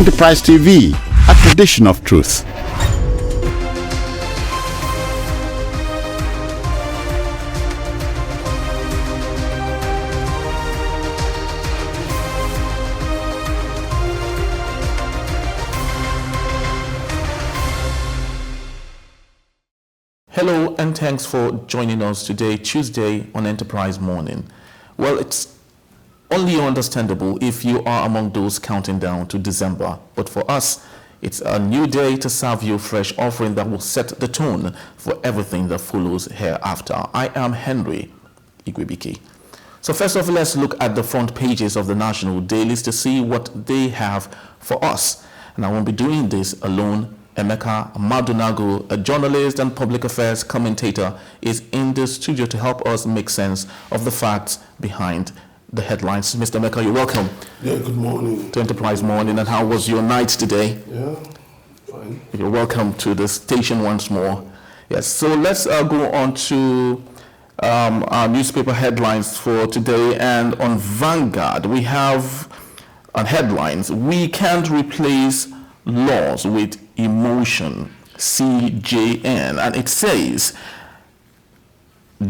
Enterprise TV, a tradition of truth. Hello and thanks for joining us today, Tuesday on Enterprise Morning. Well, it's only understandable if you are among those counting down to December, but for us, it's a new day to serve you fresh offering that will set the tone for everything that follows hereafter. I am Henry Igwebike. So first off, let's look at the front pages of the national dailies to see what they have for us. And I won't be doing this alone. Emeka Madunago, a journalist and public affairs commentator, is in the studio to help us make sense of the facts behind the headlines. Mr. Emeka, you're welcome. Yeah, good morning. To Enterprise Morning. And how was your night today? Yeah, fine. You're welcome to the station once more. Yes, so let's go on to our newspaper headlines for today. And on Vanguard, we have on headlines, we can't replace laws with emotion, CJN. And it says,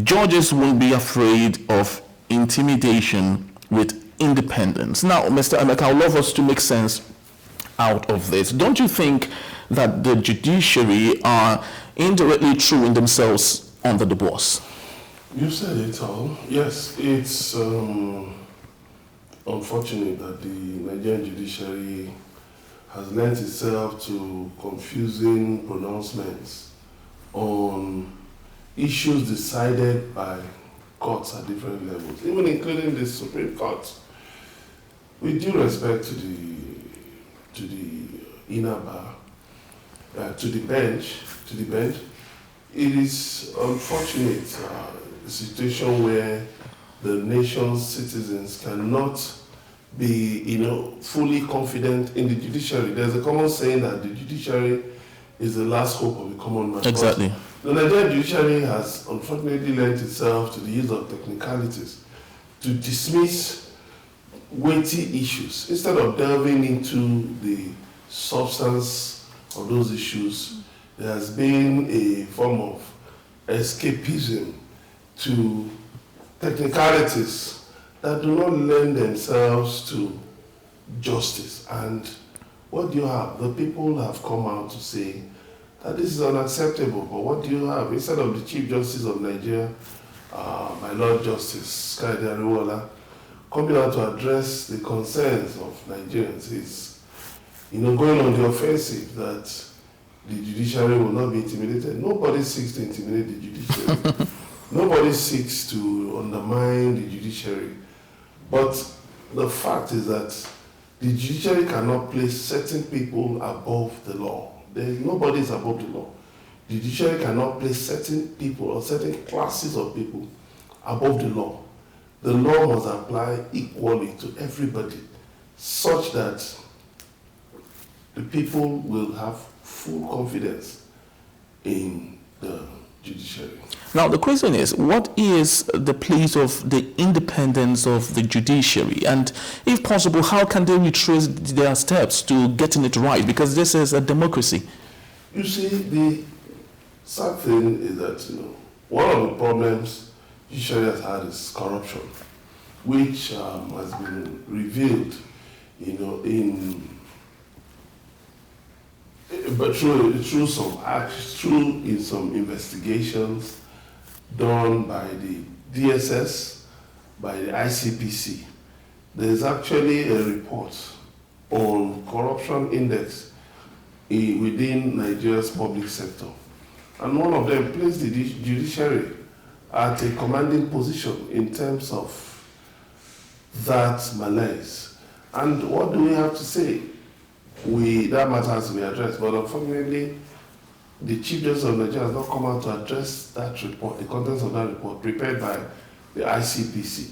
judges won't be afraid of intimidation with independence. Now, Mr. Emeka, I would love us to make sense out of this. Don't you think that the judiciary are indirectly throwing themselves under the bus? You said it all. Yes, it's unfortunate that the Nigerian judiciary has lent itself to confusing pronouncements on issues decided by courts at different levels, even including the Supreme Court. With due respect to the inner bar, to the bench, it is unfortunate a situation where the nation's citizens cannot be, fully confident in the judiciary. There's a common saying that the judiciary is the last hope of the common man. Exactly. The Nigerian judiciary has unfortunately lent itself to the use of technicalities to dismiss weighty issues instead of delving into the substance of those issues. There has been a form of escapism to technicalities that do not lend themselves to justice. And what do you have? The people have come out to say that this is unacceptable. But what do you have? Instead of the Chief Justice of Nigeria, my Lord Justice Kaide Ariwola, coming out to address the concerns of Nigerians, is going on the offensive that the judiciary will not be intimidated. Nobody seeks to intimidate the judiciary. Nobody seeks to undermine the judiciary. But the fact is that the judiciary cannot place certain people above the law. Nobody is above the law. The judiciary cannot place certain people or certain classes of people above the law. The law must apply equally to everybody, such that the people will have full confidence in the judiciary. Now, the question is, what is the place of the independence of the judiciary? And if possible, how can they retrace their steps to getting it right? Because this is a democracy. You see, the sad thing is that, one of the problems judiciary has had is corruption, which has been revealed, through some investigations done by the DSS, by the ICPC. There's actually a report on corruption index within Nigeria's public sector. And one of them placed the judiciary at a commanding position in terms of that malaise. And what do we have to say? That matter has to be addressed, but unfortunately, the Chief Justice of Nigeria has not come out to address that report, the contents of that report prepared by the ICPC.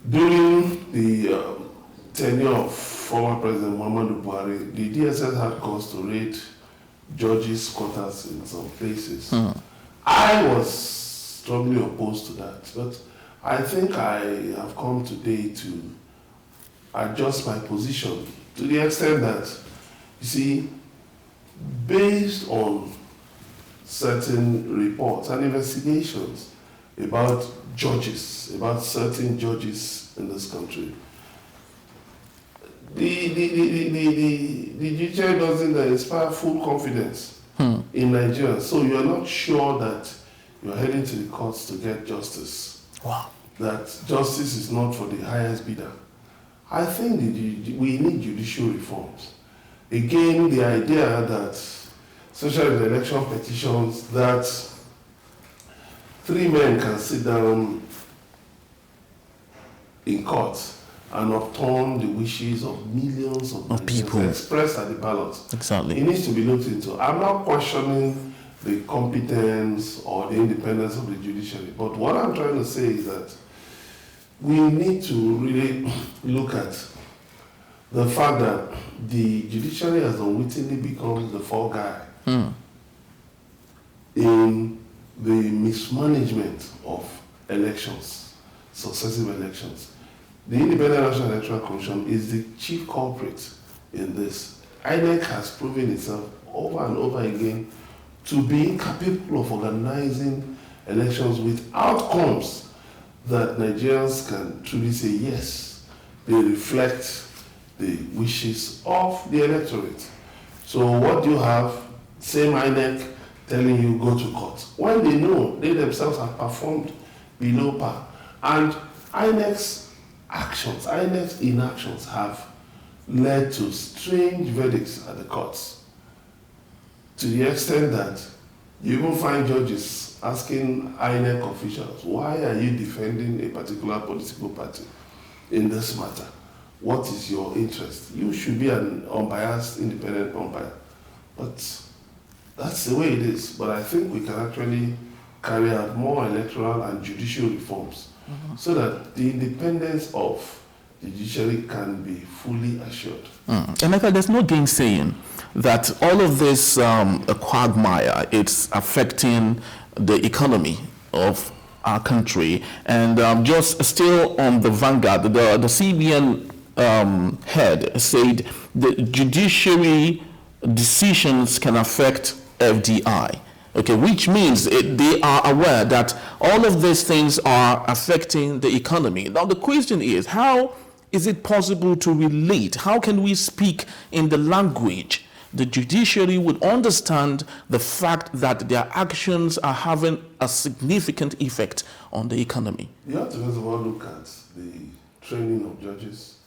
During the tenure of former President Muhammadu Buhari, the DSS had cause to raid judges' quarters in some places. I was strongly opposed to that, but I think I have come today to adjust my position to the extent that, you see, based on certain reports and investigations about judges, about certain judges in this country, the judiciary doesn't inspire full confidence in Nigeria. So you are not sure that you're heading to the courts to get justice. Wow. That justice is not for the highest bidder. I think we need judicial reforms. Again, the idea that, especially in the election petitions, that 3 men can sit down in court and upturn the wishes of millions of people expressed at the ballot. Exactly. It needs to be looked into. I'm not questioning the competence or the independence of the judiciary, but what I'm trying to say is that we need to really look at the fact that the judiciary has unwittingly become the fall guy in the mismanagement of elections, successive elections. The Independent National Electoral Commission is the chief culprit in this. INEC has proven itself over and over again to be incapable of organizing elections with outcomes that Nigerians can truly say, yes, they reflect the wishes of the electorate. So what do you have? Same INEC telling you go to court, when they know they themselves have performed below par. And INEC's actions, INEC's inactions have led to strange verdicts at the courts, to the extent that you even find judges asking INEC officials, why are you defending a particular political party in this matter? What is your interest? You should be an unbiased, independent umpire. But that's the way it is. But I think we can actually carry out more electoral and judicial reforms so that the independence of the judiciary can be fully assured. And I thought there's no gainsaying that all of this quagmire, it's affecting the economy of our country. And just still on the vanguard, the CBN head said the judiciary decisions can affect FDI. Okay, which means they are aware that all of these things are affecting the economy. Now the question is, how is it possible to relate? How can we speak in the language the judiciary would understand the fact that their actions are having a significant effect on the economy? You have to first of all look at the training of judges.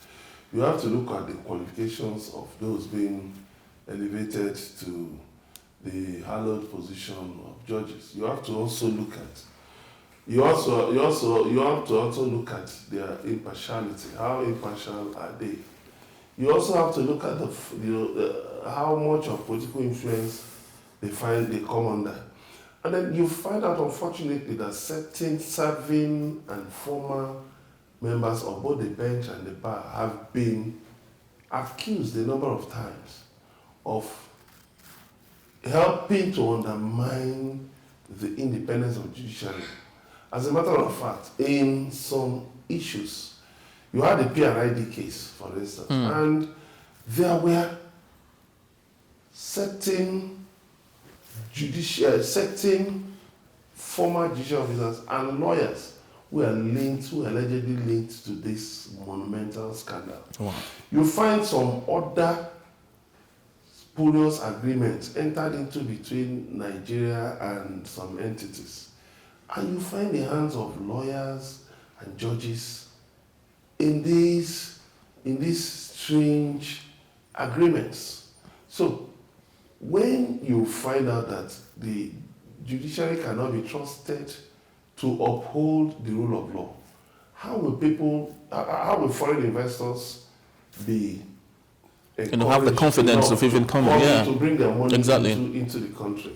You have to look at the qualifications of those being elevated to the hallowed position of judges. You have to also look at you have to also look at their impartiality. How impartial are they? You also have to look at how much of political influence they come under. And then you find out, unfortunately, that certain serving and former members of both the bench and the bar have been accused a number of times of helping to undermine the independence of judiciary. As a matter of fact, in some issues, you had a PRID case, for instance, and there were certain former judicial officers and lawyers who are allegedly linked to this monumental scandal. Wow. You find some other spurious agreements entered into between Nigeria and some entities. And you find the hands of lawyers and judges in these strange agreements. So when you find out that the judiciary cannot be trusted to uphold the rule of law, how will foreign investors be have the confidence of even coming to bring their money exactly. into the country?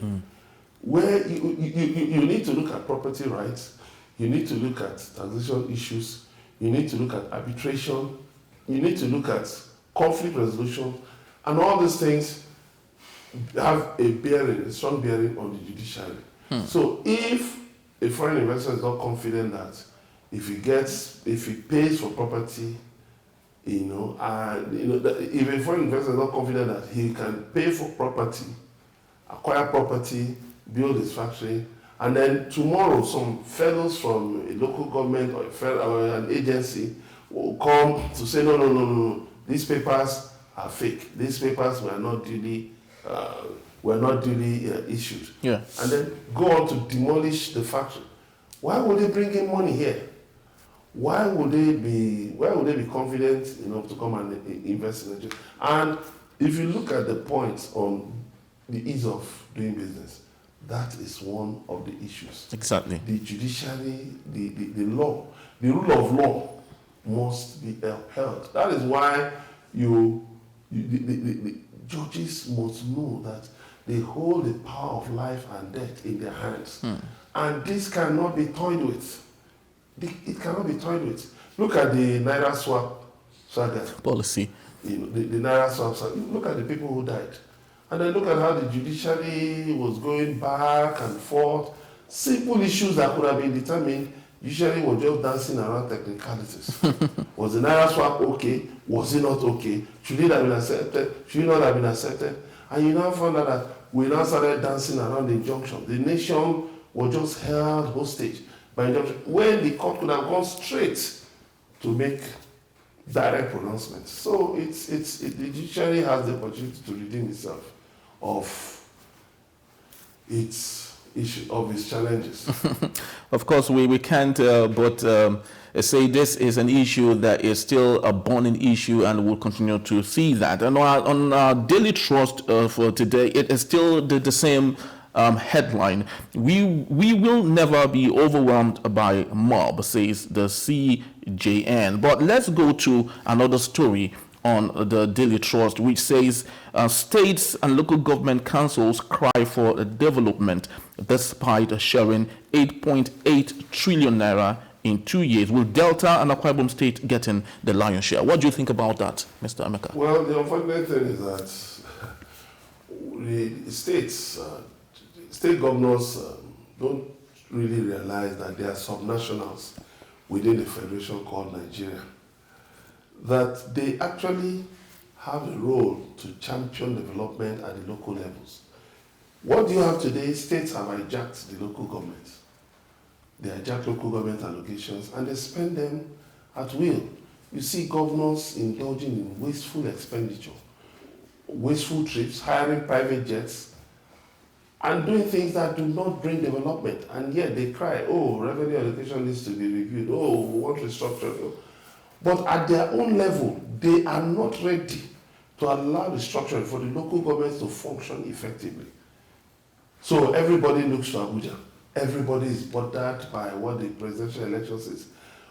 Where you need to look at property rights, you need to look at taxation issues, you need to look at arbitration, you need to look at conflict resolution, and all these things have a strong bearing on the judiciary. So if a foreign investor is not confident that if he pays for property And if a foreign investor is not confident that he can pay for property, acquire property, build his factory, and then tomorrow some fellows from a local government or an agency will come to say, no, these papers are fake. These papers were not duly issued. Yeah. And then go on to demolish the factory. Why would they bring in money here? Why would they be confident enough to come and invest in Nigeria? And if you look at the points on the ease of doing business, that is one of the issues. Exactly. The judiciary, the law, the rule of law must be upheld. That is why the judges must know that they hold the power of life and death in their hands. And this cannot be toyed with. It cannot be toyed with. Look at the Naira swap saga. Policy. The Naira swap saga. Look at the people who died. And then look at how the judiciary was going back and forth. Simple issues that could have been determined, judiciary was just dancing around technicalities. Was the Naira swap okay? Was it not okay? Should it have been accepted? Should it not have been accepted? And you now found out that we now started dancing around the injunction. The nation was just held hostage by injunction when the court could have gone straight to make direct pronouncements. So the judiciary has the opportunity to redeem itself of its issue, of its challenges. Of course, we can't but say this is an issue that is still a burning issue, and we'll continue to see that. And on our daily trust for today, it is still the same headline. We will never be overwhelmed by mob, says the CJN. But let's go to another story on the Daily Trust, which says states and local government councils cry for development despite sharing 8.8 trillion naira in 2 years, with Delta and Akwa Ibom State getting the lion's share. What do you think about that, Mr. Emeka? Well, the unfortunate thing is that the state governors don't really realize that they are subnationals within the federation called Nigeria. That they actually have a role to champion development at the local levels. What do you have today? States have hijacked the local government. They hijack local government allocations and they spend them at will. You see governors indulging in wasteful expenditure, wasteful trips, hiring private jets, and doing things that do not bring development. And yet they cry, oh, revenue allocation needs to be reviewed. Oh, we want restructuring. But at their own level, they are not ready to allow restructuring for the local governments to function effectively. So everybody looks to Abuja. Everybody is bothered by what the presidential election says,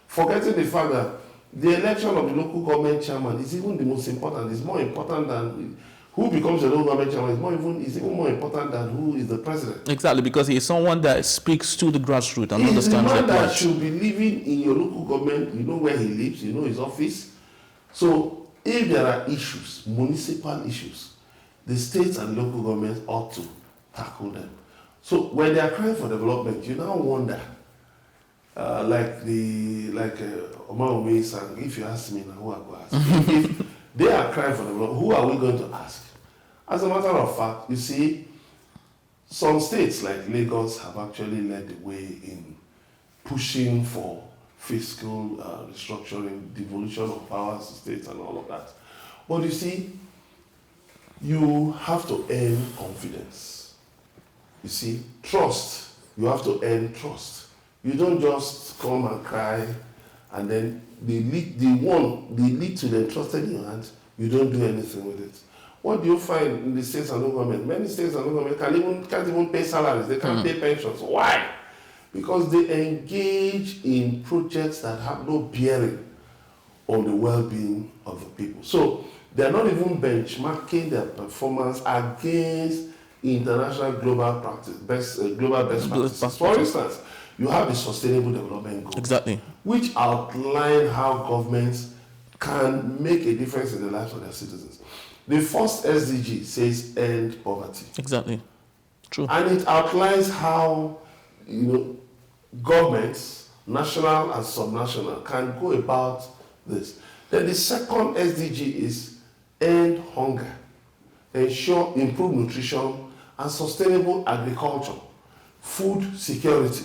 forgetting the fact that the election of the local government chairman is even the most important. It's more important than who becomes the local government chairman. Is even more important than who is the president. Exactly, because he is someone that speaks to the grassroots and understands the man their that plight. should be living in your local government. You know where he lives. You know his office. So if there are issues, municipal issues, the states and local governments ought to tackle them. So when they are crying for development, you now wonder, like Omar Omei sang, if you ask me now, who I go ask? If they are crying for development, who are we going to ask? As a matter of fact, you see, some states like Lagos have actually led the way in pushing for fiscal restructuring, devolution of powers to states and all of that. But you see, you have to earn confidence. You see, trust, you have to earn trust. You don't just come and cry and then they lead to the entrusted in your hands, you don't do anything with it. What do you find in the states and local government? Many states and local government can't even pay salaries, they can't pay pensions. Why? Because they engage in projects that have no bearing on the well-being of the people. So they're not even benchmarking their performance against international global best practices. For instance, you have the Sustainable Development Goals, Exactly, which outline how governments can make a difference in the lives of their citizens. The first SDG says end poverty. exactly, true. And it outlines how governments, national and subnational, can go about this. Then the second SDG is end hunger, ensure improved nutrition and sustainable agriculture, food security.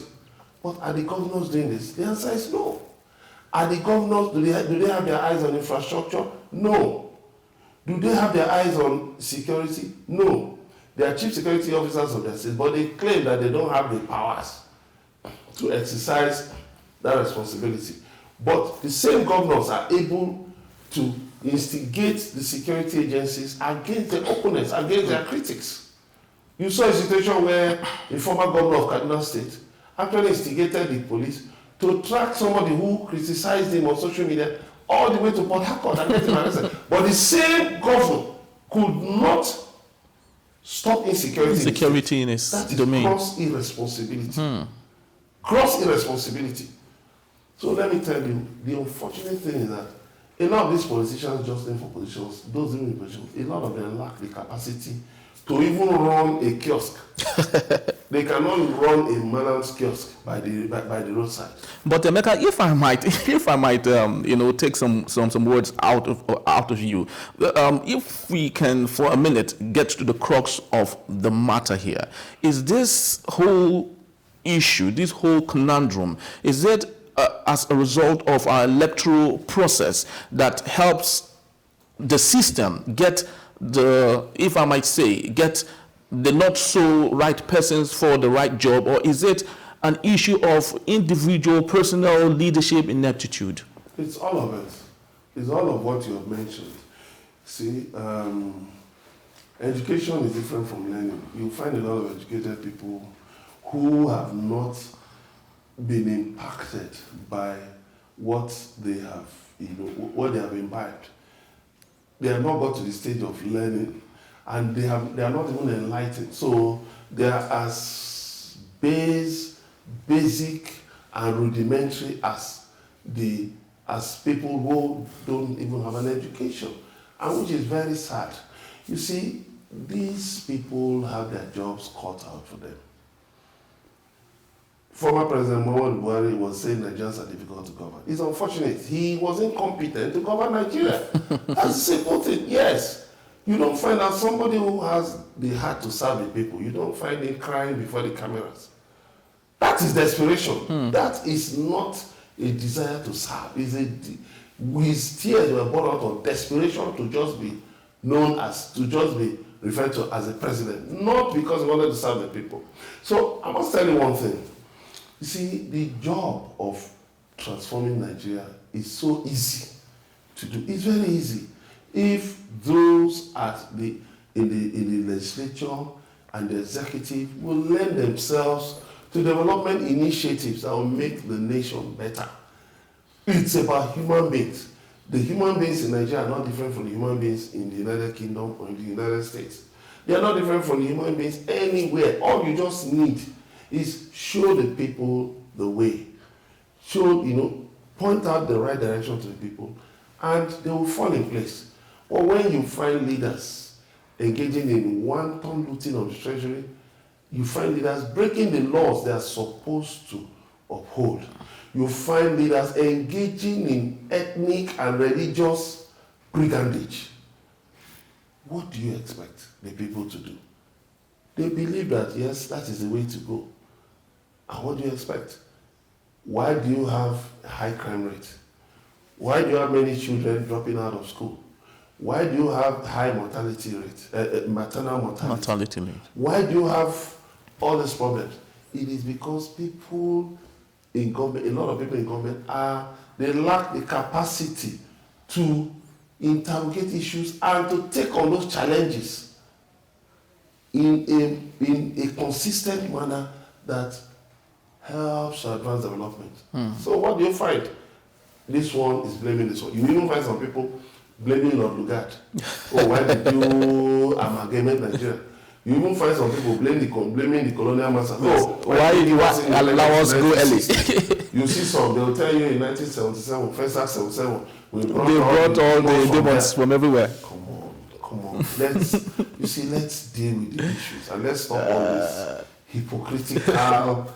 But are the governors doing this? The answer is no. Are the governors, do they have their eyes on infrastructure? No. Do they have their eyes on security? No. They are chief security officers of their state, but they claim that they don't have the powers to exercise that responsibility. But the same governors are able to instigate the security agencies against their opponents, against their critics. You saw a situation where the former governor of Kaduna State actually instigated the police to track somebody who criticized him on social media all the way to Port Harcourt and get him arrested. But the same governor could not stop insecurity in his that domain. That is gross irresponsibility. Gross irresponsibility. So let me tell you, the unfortunate thing is that a lot of these politicians just aim for positions, those in positions, a lot of them lack the capacity to even run a kiosk. They cannot run a man's kiosk by the roadside. But Emeka, if I might, take some words out of you, if we can for a minute get to the crux of the matter here, is this whole issue, this whole conundrum, is it as a result of our electoral process that helps the system get if I might say, get the not so right persons for the right job, or is it an issue of individual personal leadership ineptitude? It's all of it. It's all of what you have mentioned. See, education is different from learning. You find a lot of educated people who have not been impacted by what they have, what they have imbibed. They have not got to the stage of learning, and they are not even enlightened. So they are as basic and rudimentary as people who don't even have an education, and which is very sad. You see, these people have their jobs cut out for them. Former President Muhammadu Buhari was saying Nigerians are difficult to govern. It's unfortunate. He was incompetent to govern Nigeria. That's a simple thing. Yes. You don't find out somebody who has the heart to serve the people. You don't find him crying before the cameras. That is desperation. That is not a desire to serve. His tears were born out of desperation to just be referred to as a president, not because he wanted to serve the people. So I must tell you one thing. You see, the job of transforming Nigeria is so easy to do. It's very easy. If those in the legislature and the executive will lend themselves to development initiatives that will make the nation better. It's about human beings. The human beings in Nigeria are not different from the human beings in the United Kingdom or in the United States. They are not different from the human beings anywhere. All you just need is show the people the way. Point out the right direction to the people, and they will fall in place. Or when you find leaders engaging in wanton looting of the treasury, you find leaders breaking the laws they are supposed to uphold. You find leaders engaging in ethnic and religious brigandage. What do you expect the people to do? They believe that, yes, that is the way to go. And what do you expect? Why do you have a high crime rate? Why do you have many children dropping out of school? Why do you have high mortality rate, maternal mortality rate? Why do you have all these problems? It is because people in government, a lot of people in government they lack the capacity to interrogate issues and to take on those challenges in a consistent manner that helps advance development. So what do you find? This one is blaming this one. You even find some people blaming Lord Lugard. Oh, why did you amalgamate Nigeria? You even find some people blaming the colonial massacre. Oh, why did you allow us go early? You see some, they will tell you in 1977, first act 77, they brought all the demons from everywhere. Come on. Let's deal with the issues and let's stop all this hypocritical,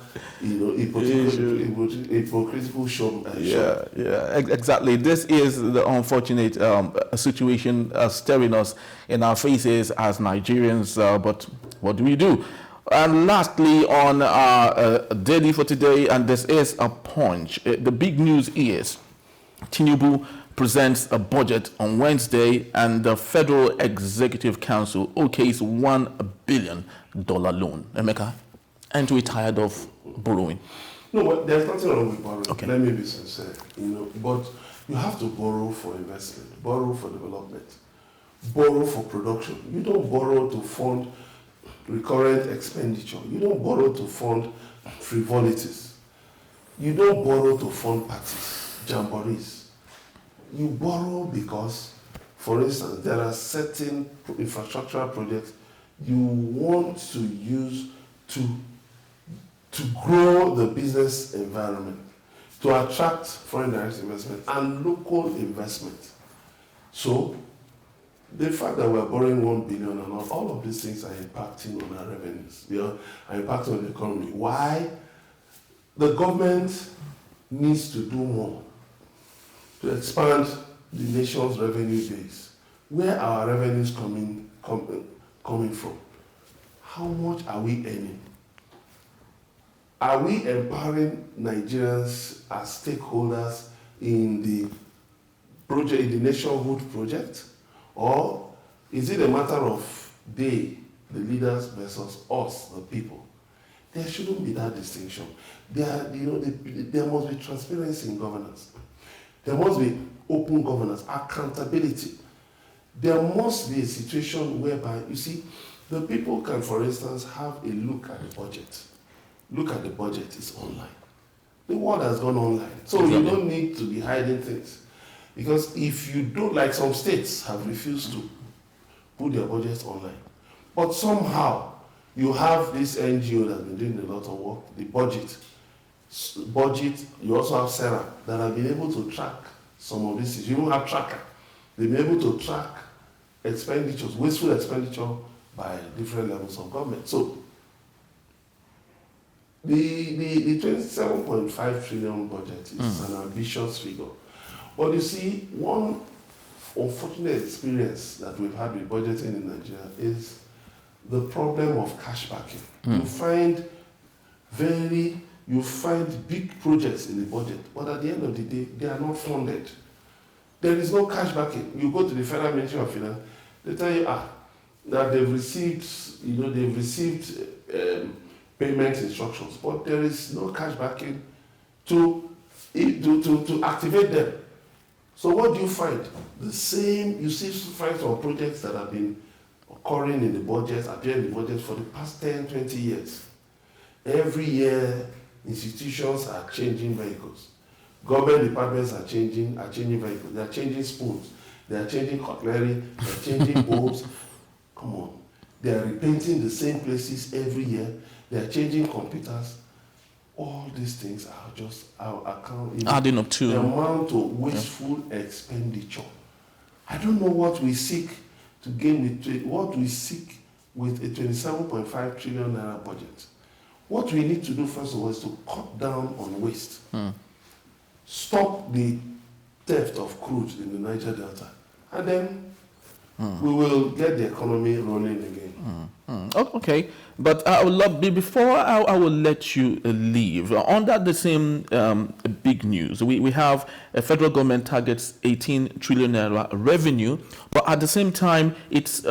hypocritical show. Exactly. This is the unfortunate situation staring us in our faces as Nigerians, but what do we do? And lastly, on our daily for today, and this is a punch, the big news is Tinubu presents a budget on Wednesday, and the Federal Executive Council okays $1 billion loan. Emeka, aren't we tired of borrowing? No, but there's nothing wrong with borrowing. Okay. Let me be sincere, but you have to borrow for investment, borrow for development, borrow for production. You don't borrow to fund recurrent expenditure. You don't borrow to fund frivolities. You don't borrow to fund parties, jamborees. You borrow because, for instance, there are certain infrastructural projects you want to use to grow the business environment, to attract foreign direct investment and local investment. So, the fact that we're borrowing $1 billion and all of these things are impacting on our revenues, they are impacting on the economy. Why? The government needs to do more to expand the nation's revenue base. Where are our revenues coming from? How much are we earning? Are we empowering Nigerians as stakeholders in the project, in the nationhood project? Or is it a matter of they, the leaders, versus us, the people? There shouldn't be that distinction. There must be transparency in governance. There must be open governance, accountability. There must be a situation whereby, you see, the people can, for instance, have a look at the budget. Look at the budget, it's online. The world has gone online. So exactly. You don't need to be hiding things. Because if you don't, like some states have refused to put their budgets online. But somehow, you have this NGO that's been doing a lot of work, the budget, you also have Sarah that have been able to track some of these things. You don't have tracker. They've been able to track expenditures, wasteful expenditure by different levels of government. So the 27.5 trillion budget is an ambitious figure. But you see, one unfortunate experience that we've had with budgeting in Nigeria is the problem of cash backing. You find big projects in the budget, but at the end of the day, they are not funded. There is no cash backing. You go to the Federal Ministry of Finance, they tell you that they've received payment instructions, but there is no cash backing to activate them. So what do you find? You find some projects that have been occurring in the budget, appearing in the budget for the past 10, 20 years. Every year, institutions are changing vehicles. Government departments are changing vehicles. They are changing spoons. They are changing cutlery. They are changing bowls. Come on. They are repainting the same places every year. They are changing computers. All these things are just adding up to the amount of wasteful expenditure. I don't know what we seek to gain with a 27.5 trillion naira budget. What we need to do first of all is to cut down on waste. Stop the theft of crude in the Niger Delta, and then we will get the economy rolling again. Okay, but I would love, before I will let you leave, under the same big news, we have a federal government targets 18 trillion naira revenue, but at the same time, it's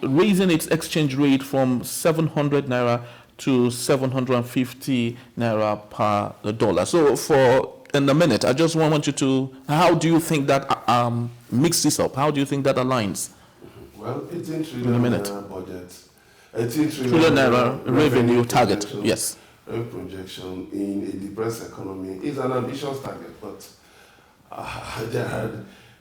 raising its exchange rate from 700 naira to 750 naira per dollar. So in a minute, I just want you to, how do you think that mixes up? How do you think that aligns? Well, 18 trillion naira budget. 18 trillion naira revenue target, yes. Projection in a depressed economy is an ambitious target, but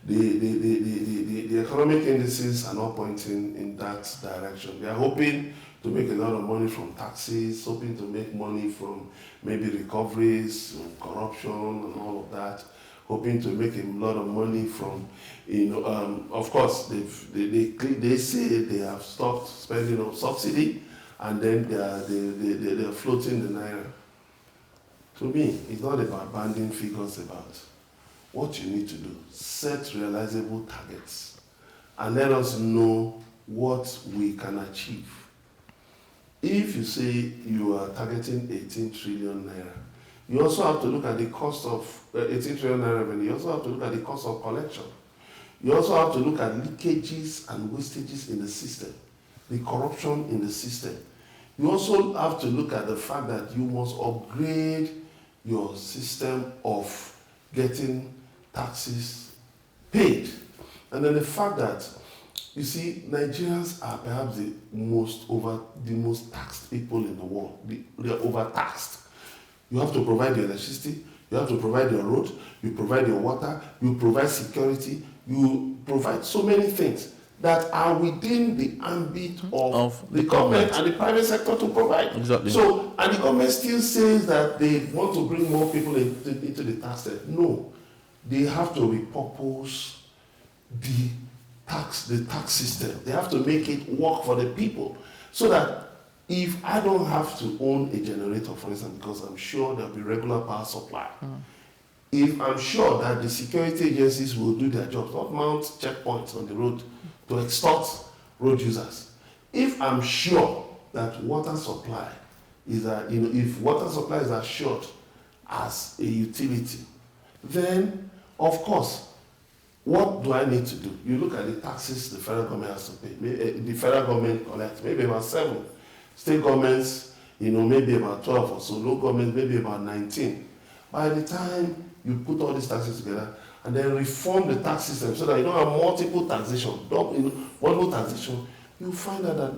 the economic indices are not pointing in that direction. They are hoping to make a lot of money from taxes, hoping to make money from maybe recoveries, corruption and all of that, hoping to make a lot of money from, of course, they say they have stopped spending on subsidy and then they're floating the naira. To me, it's not about banding figures, about what you need to do. Set realizable targets and let us know what we can achieve. If you say you are targeting 18 trillion naira, you also have to look at the cost of 18 trillion naira revenue. You also have to look at the cost of collection. You also have to look at leakages and wastages in the system, the corruption in the system. You also have to look at the fact that you must upgrade your system of getting taxes paid. And then the fact that, you see, Nigerians are perhaps the most taxed people in the world. They're overtaxed. You have to provide the electricity, you have to provide your road, you provide your water, you provide security, you provide so many things that are within the ambit of the government and the private sector to provide. Exactly. So, and the government still says that they want to bring more people into the tax set. No, they have to repurpose the tax system. They have to make it work for the people, so that if I don't have to own a generator, for instance, because I'm sure there'll be regular power supply, if I'm sure that the security agencies will do their jobs, not mount checkpoints on the road to extort road users. If I'm sure that water supply is if water supply is assured as a utility, then of course, what do I need to do? You look at the taxes the federal government has to pay. The federal government collects maybe about 7. State governments, maybe about 12 or so. Local governments, maybe about 19. By the time you put all these taxes together and then reform the tax system so that you don't have multiple taxation, multiple taxation, you find out that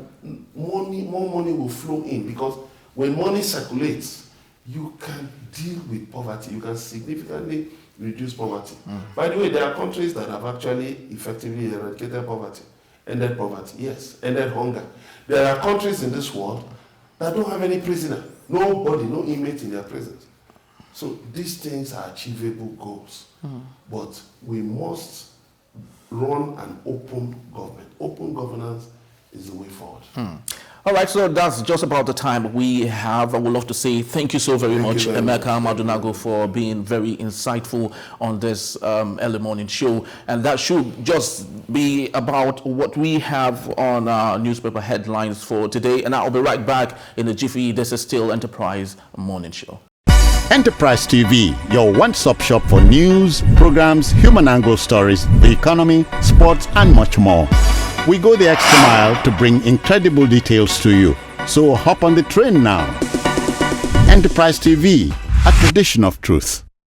more money will flow in, because when money circulates, you can deal with poverty. You can significantly reduce poverty. By the way, there are countries that have actually effectively eradicated poverty, ended poverty, yes, ended hunger. There are countries in this world that don't have any prisoner, nobody, no inmate in their prisons. So these things are achievable goals, but we must run an open government. Open governance is the way forward. All right, so that's just about the time we have. I would love to say thank you so very much, Emeka Madunago, for being very insightful on this early morning show. And that should just be about what we have on our newspaper headlines for today. And I'll be right back in a jiffy. This is still Enterprise Morning Show. Enterprise TV, your one-stop shop for news, programs, human angle stories, the economy, sports, and much more. We go the extra mile to bring incredible details to you. So hop on the train now. Enterprise TV, a tradition of truth.